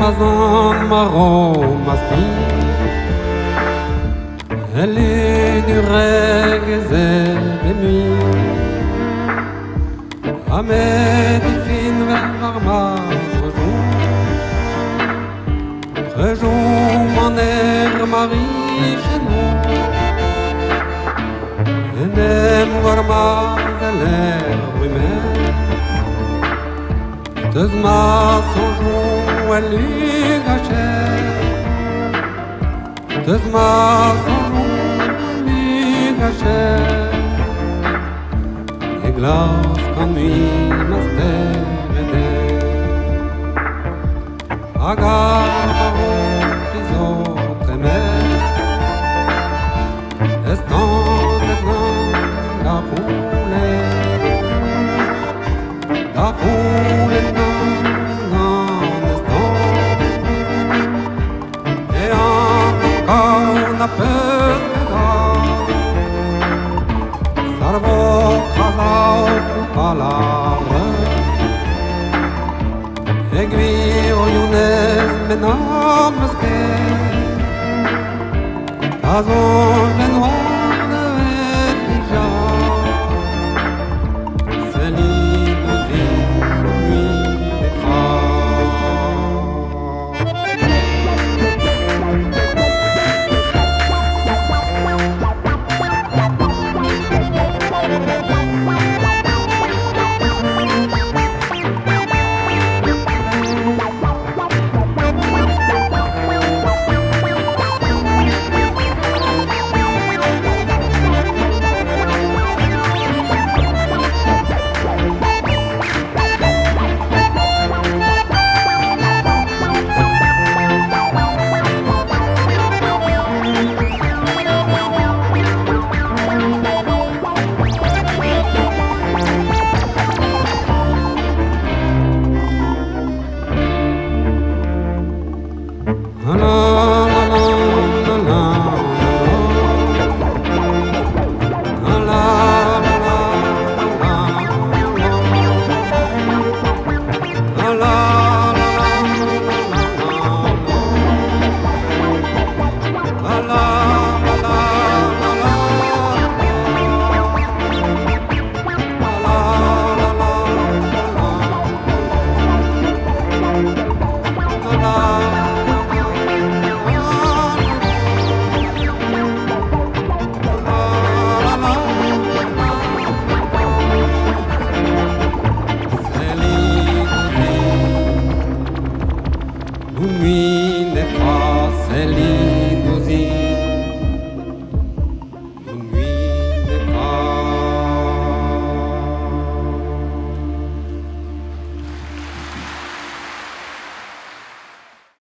kazan maro maspi Eli du regeze bemi Ame di fin vermar Rejou mon air Marie chez nous Enem varma l'air brumeux Tezma son jour à l'ugacher Tezma son jour à l'ugacher Les glaces qu'ennui master et des Agar les autres aimaient Estant maintenant la roulée La roulée na pezda Sarvo kazao kupalare Egvi oyunez menamske Kazon benoit